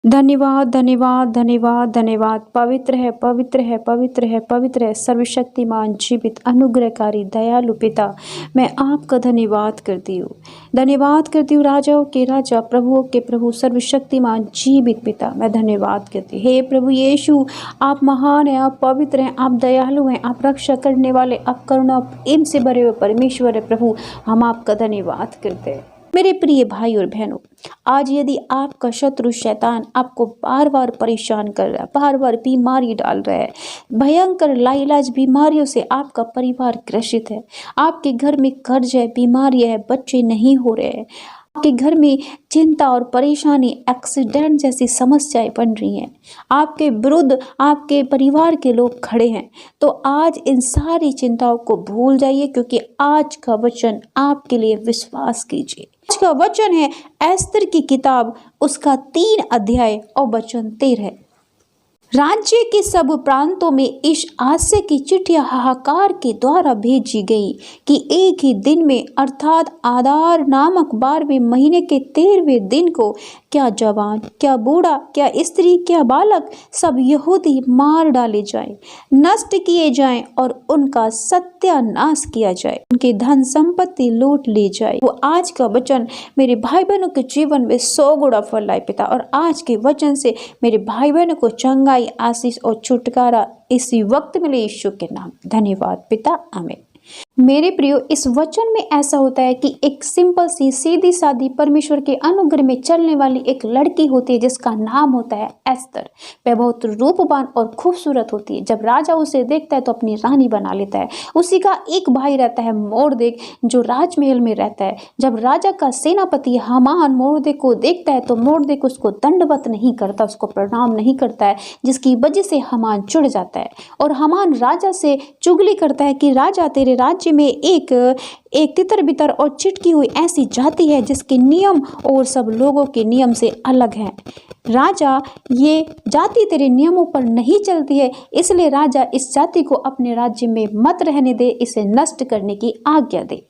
धन्यवाद, धन्यवाद, धन्यवाद, धन्यवाद। पवित्र है, पवित्र है, पवित्र है, पवित्र है, सर्वशक्तिमान, जीवित, अनुग्रहकारी, दयालु पिता, मैं आपका धन्यवाद करती हूँ। धन्यवाद करती हूँ राजाओं के राजा, प्रभुओं के प्रभु, सर्वशक्तिमान, जीवित पिता, मैं धन्यवाद करती हूँ। हे प्रभु यीशु, आप महान हैं, आप पवित्र हैं, आप दयालु हैं, आप रक्षा करने वाले, आप करुणा प्रेम से भरे हुए परमेश्वर है प्रभु, हम आपका धन्यवाद करते हैं। मेरे प्रिय भाई और बहनों, आज यदि आपका शत्रु शैतान आपको बार बार परेशान कर रहा है, बार बार बीमारी डाल रहा है, भयंकर लाइलाज बीमारियों से आपका परिवार ग्रसित है, आपके घर में कर्ज है, बीमारी है, बच्चे नहीं हो रहे हैं, आपके घर में चिंता और परेशानी, एक्सीडेंट जैसी समस्याएं बन रही हैं, आपके विरुद्ध आपके परिवार के लोग खड़े हैं, तो आज इन सारी चिंताओं को भूल जाइए, क्योंकि आज का वचन आपके लिए विश्वास कीजिए। आज का वचन है एस्तर की किताब, उसका 3 अध्याय और वचन 13। राज्य के सब प्रांतों में इस आशय की चिट्ठियां हाहाकार के द्वारा भेजी गई कि एक ही दिन में अर्थात आदार नामक 12वें महीने के 13वें दिन को क्या जवान, क्या बूढ़ा, क्या स्त्री, क्या बालक, सब यहूदी मार डाले जाएं, नष्ट किए जाएं और उनका सत्यानाश किया जाए, उनकी धन संपत्ति लूट ली जाए। वो आज का वचन मेरे भाई बहनों के जीवन में 100 गुना फल लाए पिता, और आज के वचन से मेरे भाई बहनों को चंगाई, आशीष और छुटकारा इसी वक्त मिले, यीशु के नाम। धन्यवाद पिता, आमीन। मेरे प्रियो, इस वचन में ऐसा होता है कि एक सिंपल सी सीधी सादी परमेश्वर के अनुग्रह में चलने वाली एक लड़की होती है जिसका नाम होता है एस्तर। वह बहुत रूपवान और खूबसूरत होती है। जब राजा उसे देखता है तो अपनी रानी बना लेता है। उसी का एक भाई रहता है मोर्देक, जो राजमहल में रहता है। जब राजा का सेनापति हामान मोर्देक को देखता है तो मोर्देक उसको दंडवत नहीं करता, उसको प्रणाम नहीं करता है, जिसकी वजह से हामान चिढ़ जाता है और हामान राजा से चुगली करता है कि राजा, तेरे राज्य में एक तितर बितर और चिटकी हुई ऐसी जाति है जिसके नियम और सब लोगों के नियम से अलग हैं। राजा, ये जाति तेरे नियमों पर नहीं चलती है, इसलिए राजा इस जाति को अपने राज्य में मत रहने दे, इसे नष्ट करने की आज्ञा दे।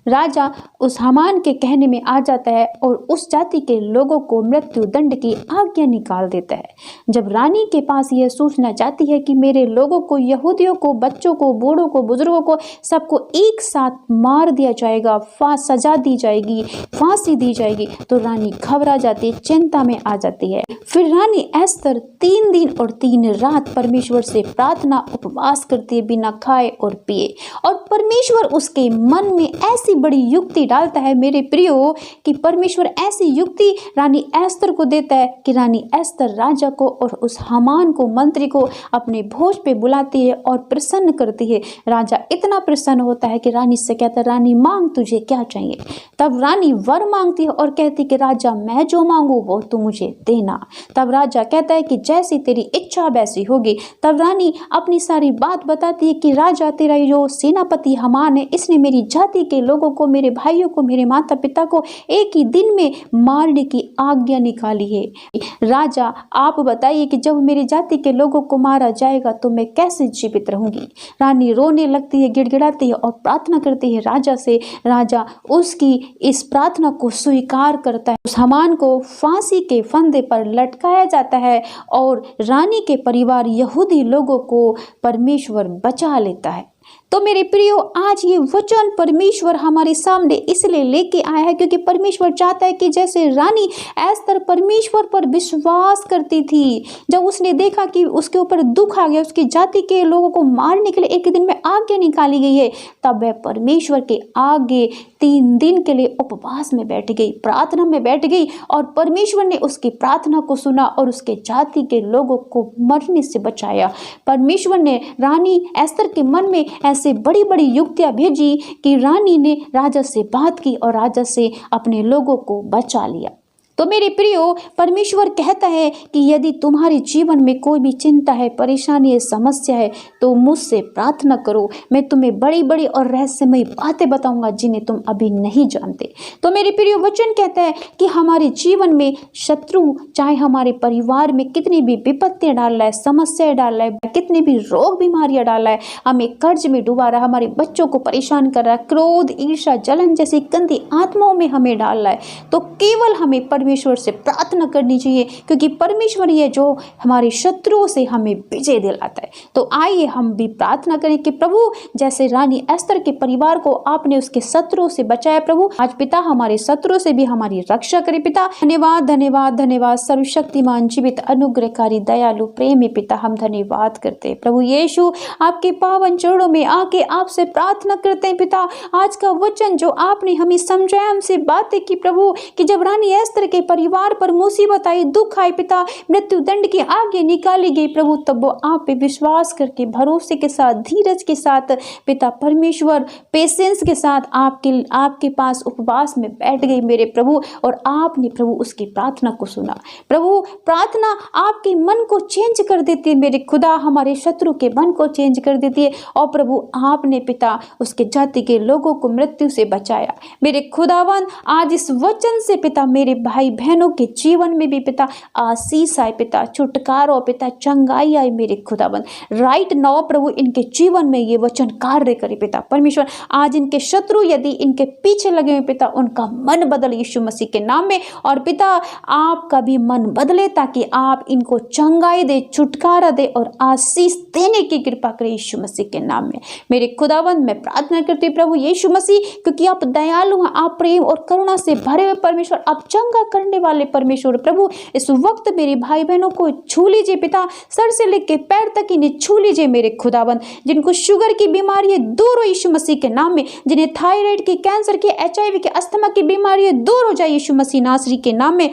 राजा उस हामान के कहने में आ जाता है और उस जाति के लोगों को मृत्यु दंड की आज्ञा निकाल देता है। जब रानी के पास यह सूचना जाती है कि मेरे लोगों को, यहूदियों को, बच्चों को, बूढ़ों को, बुजुर्गों को, सबको एक साथ मार दिया जाएगा, सजा दी जाएगी, फांसी दी जाएगी, तो रानी घबरा जाती है, चिंता में आ जाती है। फिर रानी एस्तर 3 दिन और 3 रात परमेश्वर से प्रार्थना उपवास करती है, बिना खाए और पिए, और परमेश्वर उसके मन में ऐसी बड़ी युक्ति डालता है मेरे प्रियो, कि परमेश्वर ऐसी युक्ति रानी एस्तर को देता है कि रानी एस्तर राजा को और उस हामान को, मंत्री को, अपने भोज पे बुलाती है और प्रसन्न करती है। राजा इतना प्रसन्न होता है कि रानी से कहता है, रानी मांग, तुझे क्या चाहिए। तब रानी वर मांगती है और कहती कि राजा, मैं जो मांगू वो तू मुझे देना। तब राजा कहता है कि जैसी तेरी इच्छा वैसी होगी। तब रानी अपनी सारी बात बताती है कि राजा, तेरा जो सेनापति हामान है, इसने मेरी जाति के लोगों को, मेरे भाइयों को, मेरे माता पिता को एक ही दिन में मारने की आज्ञा निकाली है। राजा, आप बताइए कि जब मेरी जाति के लोगों को मारा जाएगा तो मैं कैसे जीवित रहूंगी। रानी रोने लगती है, गिड़गिड़ाती है और प्रार्थना करती है राजा से। राजा उसकी इस प्रार्थना को स्वीकार करता है। उस हामान को फांसी के फंदे पर लटकाया जाता है और रानी के परिवार यहूदी लोगों को परमेश्वर बचा लेता है। तो मेरे प्रियो, आज ये वचन परमेश्वर हमारे सामने इसलिए लेके आया है क्योंकि परमेश्वर चाहता है कि जैसे रानी एस्तर परमेश्वर पर विश्वास करती थी, जब उसने देखा कि उसके ऊपर दुख आ गया, उसकी जाति के लोगों को मारने के लिए एक दिन में आज्ञा निकाली गई है, तब वह परमेश्वर के आगे 3 दिन के लिए उपवास में बैठ गई, प्रार्थना में बैठ गई, और परमेश्वर ने उसकी प्रार्थना को सुना और उसके जाति के लोगों को मरने से बचाया। परमेश्वर ने रानी एस्तर के मन में ऐसे बड़ी बड़ी युक्तियां भेजी कि रानी ने राजा से बात की और राजा से अपने लोगों को बचा लिया। तो मेरे प्रियो, परमेश्वर कहता है कि यदि तुम्हारे जीवन में कोई भी चिंता है, परेशानी है, समस्या है, तो मुझसे प्रार्थना करो, मैं तुम्हें बड़ी बड़ी और रहस्यमय बातें बताऊंगा जिन्हें तुम अभी नहीं जानते। तो मेरे प्रियो, वचन कहता है कि हमारे जीवन में शत्रु चाहे हमारे परिवार में कितनी भी विपत्तियां डाल रहा है, समस्याएं डाल रहा है, कितनी भी रोग बीमारियां डाल रहा है, हमें कर्ज में डुबा रहा है, हमारे बच्चों को परेशान कर रहा है, क्रोध, ईर्ष्या, जलन जैसी गंदी आत्माओं में हमें डाल रहा है, तो केवल हमें परमेश्वर से प्रार्थना करनी चाहिए, क्योंकि परमेश्वर ही है जो हमारे शत्रुओं से हमें विजय दिलाता है। तो आइए हम भी प्रार्थना करें कि प्रभु जैसे रानी एस्तर के परिवार को आपने उसके शत्रुओं से बचाया, प्रभु आज पिता हमारे शत्रुओं से भी हमारी रक्षा करे पिता। धन्यवाद धन्यवाद धन्यवाद सर्वशक्तिमान जीवित अनुग्रहकारी दयालु प्रेमी पिता, हम धन्यवाद करते हैं प्रभु यीशु। आपके पावन चरणों में आके आपसे प्रार्थना करते हैं पिता। आज का वचन जो आपने हमें समझाया, हमसे बातें की प्रभु, कि जब रानी एस्तर के परिवार पर मुसीबत आई, दुख आए पिता, मृत्यु दंड के आगे निकाली गई प्रभु, तब वो आप पे विश्वास करके भरोसे के साथ धीरज के साथ पिता परमेश्वर पेशेंस के साथ आपके पास उपवास में बैठ गई मेरे प्रभु, और आपने प्रभु उसकी प्रार्थना को सुना। प्रभु प्रार्थना आपके मन को चेंज कर देती है मेरे खुदा, हमारे शत्रु के मन को चेंज कर देती है। और प्रभु आपने पिता उसके जाति के लोगों को मृत्यु से बचाया मेरे खुदावन। आज इस वचन से पिता मेरे भाई बहनों के जीवन में भी पिता आशीष आए पिता, छुटकारा पिता, चंगाई आए मेरे खुदावन। राइट नाउ प्रभु इनके जीवन में ये वचन कार्य करे पिता परमेश्वर। आज इनके शत्रु यदि इनके पीछे लगे हुए पिता, उनका मन बदल यीशु मसीह के नाम में। और पिता आपका भी मन बदले, ताकि आप इनको चंगाई दे, छुटकारा दे और आशीष देने की कृपा करें यीशु मसीह के नाम में मेरे खुदावन। मैं प्रार्थना करती हूँ प्रभु यीशु मसीह, क्योंकि आप दयालु हैं, आप प्रेम और करुणा से भरे हुए परमेश्वर, आप चंगा करने वाले परमेश्वर। प्रभु इस वक्त मेरे भाई बहनों को छू लीजिए पिता, सर से लेकर पैर तक इन्हें छू लीजिए मेरे खुदावन। जिनको शुगर की बीमारी है दूर हो यीशु मसीह के नाम में, जिन्हें थायराइड की, कैंसर की, HIV की, अस्थमा की बीमारी है दूर हो जाए यीशु मसीह नासरी के नाम में।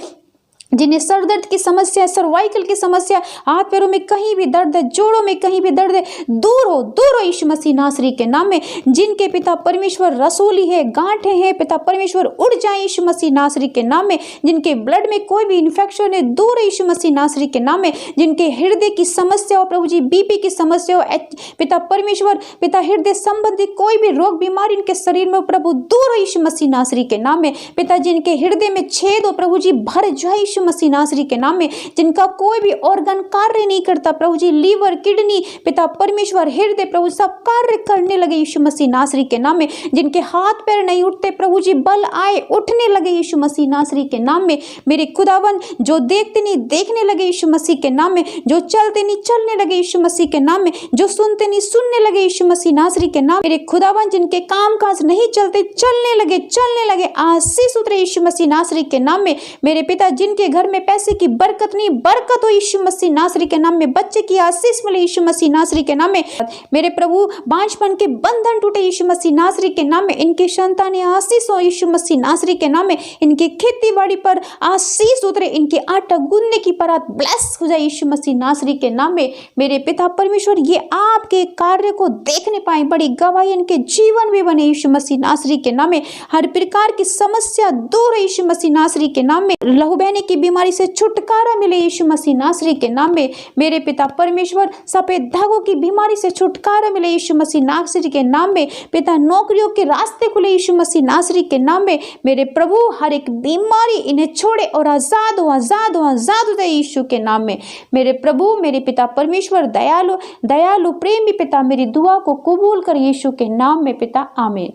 जिन्हें सर दर्द की समस्या, सर्वाइकल की समस्या, हाथ पैरों में कहीं भी दर्द है, जोड़ों में कहीं भी दर्द है, दूर हो यीशु मसीह नासरी के नाम में। जिनके पिता परमेश्वर रसोली है, गांठें हैं पिता परमेश्वर, उड़ जाए यीशु मसीह नासरी के नाम में। जिनके ब्लड में कोई भी इन्फेक्शन है, दूर यीशु मसीह नासरी के नाम में। जिनके हृदय की समस्या हो प्रभु जी, BP की समस्या हो पिता परमेश्वर, पिता हृदय संबंधी कोई भी रोग बीमारी इनके शरीर में प्रभु, दूर यीशु मसीह नासरी के नाम में। पिता जिनके हृदय में छेद हो प्रभु जी, भर जाए यीशु मसीह नासरी के नाम में। जिनका कोई भी ऑर्गन कार्य नहीं करता प्रभु जी, लीवर, किडनी पिता परमेश्वर, हृदय प्रभु सब कार्य करने लगे यीशु मसीह नासरी के नाम में। जिनके हाथ पैर नहीं उठते प्रभु जी, बल आए, उठने लगे यीशु मसीह नासरी के नाम में मेरे खुदावन। जो देखते नहीं देखने लगे यीशु मसीह के नाम में, जो चलते नहीं चलने लगे यीशु मसीह के नाम में, जो सुनते नहीं सुनने लगे यीशु मसीह नासरी के नाम मेरे खुदावन। जिनके काम काज नहीं चलते चलने लगे, आशीष उतरे यीशु मसीह नासरी के नाम में मेरे पिता। जिनके घर में पैसे की बरकत नहीं, बरकत हो यीशु मसीह नासरी के नाम में। बच्चे की आशीष मिले यीशु मसीह नासरी के नाम में मेरे प्रभु। बांझपन के बंधन टूटे यीशु मसीह नासरी के नाम में। इनके संतानें आशीष हो यीशु मसीह नासरी के नाम में। इनकी खेती बाड़ी पर आशीष उतरे, इनके आटा गूंदने की परात ब्लेस हो जाए यीशु मसीह नासरी के नाम में मेरे पिता परमेश्वर। ये आपके कार्य को देखने पाए, बड़ी गवाही इनके जीवन में बने यीशु मसीह नासरी के नाम में। हर प्रकार की समस्या दूर है यीशु मसीह नासरी के नाम में। लहू बहने की बीमारी से छुटकारा मिले यीशु मसीह नासरी के नाम में मेरे पिता परमेश्वर। सफेद धागों की बीमारी से छुटकारा मिले यीशु मसीह नासरी के नाम में पिता। नौकरियों के रास्ते खुले यीशु मसीह नासरी के नाम में मेरे प्रभु। हर एक बीमारी इन्हें छोड़े और आजाद हो, आजाद हो, आजाद हो जाए यीशु के नाम में मेरे प्रभु। मेरे पिता परमेश्वर दयालु प्रेमी पिता, मेरी दुआ को कबूल कर यीशु के नाम में पिता, आमीन।